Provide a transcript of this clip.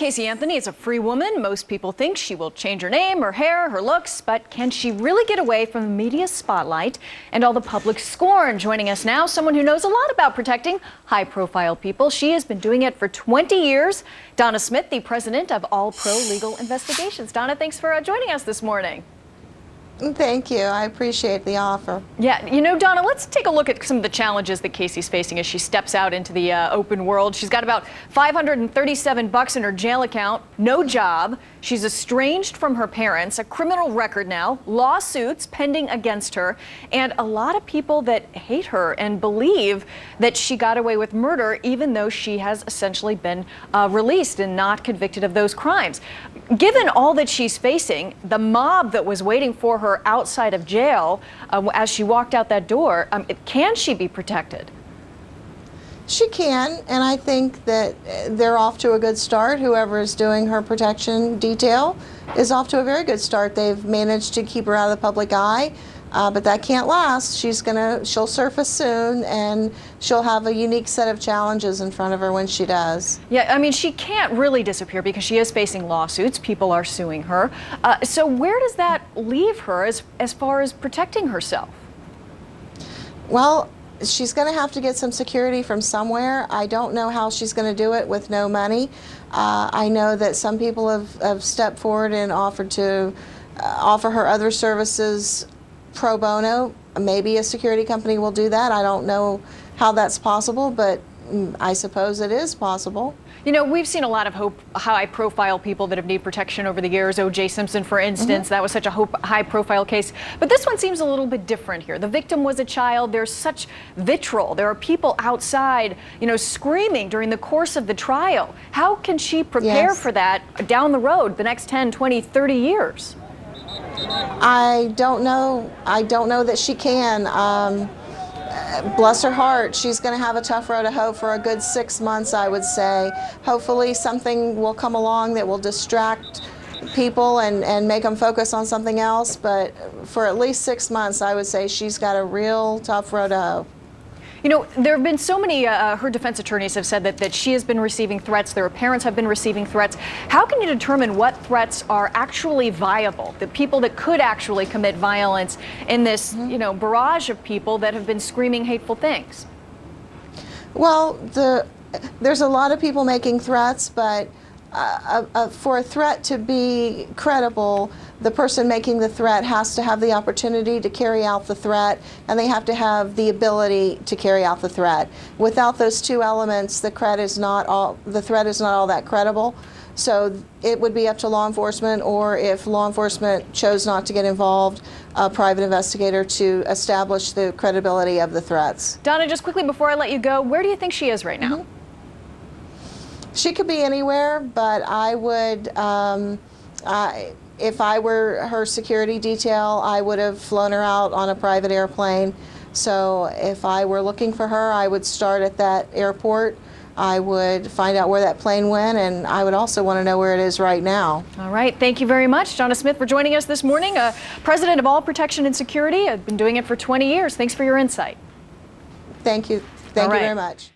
Casey Anthony is a free woman. Most people think she will change her name, her hair, her looks, but can she really get away from the media spotlight and all the public scorn? Joining us now, someone who knows a lot about protecting high-profile people. She has been doing it for 20 years. Donna Smith, the president of All Pro Legal Investigations. Donna, thanks for joining us this morning. Thank you. I appreciate the offer. Yeah, you know, Donna, let's take a look at some of the challenges that Casey's facing as she steps out into the open world. She's got about $537 in her jail account, no job. She's estranged from her parents, a criminal record now, lawsuits pending against her, and a lot of people that hate her and believe that she got away with murder even though she has essentially been released and not convicted of those crimes. Given all that she's facing, the mob that was waiting for her outside of jail as she walked out that door, can she be protected? She can, and I think that they're off to a good start. Whoever is doing her protection detail is off to a very good start. They've managed to keep her out of the public eye, but that can't last. She'll surface soon, and she'll have a unique set of challenges in front of her when she does. Yeah, I mean, she can't really disappear because she is facing lawsuits. People are suing her. So where does that leave her as far as protecting herself? Well, she's going to have to get some security from somewhere. I don't know how she's going to do it with no money. I know that some people have stepped forward and offered to offer her other services pro bono. Maybe a security company will do that. I don't know how that's possible, but I suppose it is possible. You know, we've seen a lot of high-profile people that have needed protection over the years. O.J. Simpson, for instance, that was such a high-profile case. But this one seems a little bit different here. The victim was a child. There's such vitriol. There are people outside, you know, screaming during the course of the trial. How can she prepare for that down the road, the next 10, 20, 30 years? I don't know. I don't know that she can. Bless her heart, she's going to have a tough road to hoe for a good 6 months, I would say. Hopefully something will come along that will distract people and make them focus on something else, but for at least 6 months, I would say she's got a real tough road to hoe. You know, there have been so many, her defense attorneys have said that she has been receiving threats, their parents have been receiving threats. How can you determine what threats are actually viable, the people that could actually commit violence in this, you know, barrage of people that have been screaming hateful things? Well, there's a lot of people making threats, but for a threat to be credible, the person making the threat has to have the opportunity to carry out the threat, and they have to have the ability to carry out the threat. Without those two elements, the threat is not all that credible. So it would be up to law enforcement, or if law enforcement chose not to get involved, a private investigator to establish the credibility of the threats. Donna, just quickly before I let you go, where do you think she is right now? She could be anywhere, but I would, if I were her security detail, I would have flown her out on a private airplane. So if I were looking for her, I would start at that airport. I would find out where that plane went, and I would also want to know where it is right now. All right. Thank you very much, Donna Smith, for joining us this morning. President of All Protection and Security. I've been doing it for 20 years. Thanks for your insight. Thank you. Thank you very much.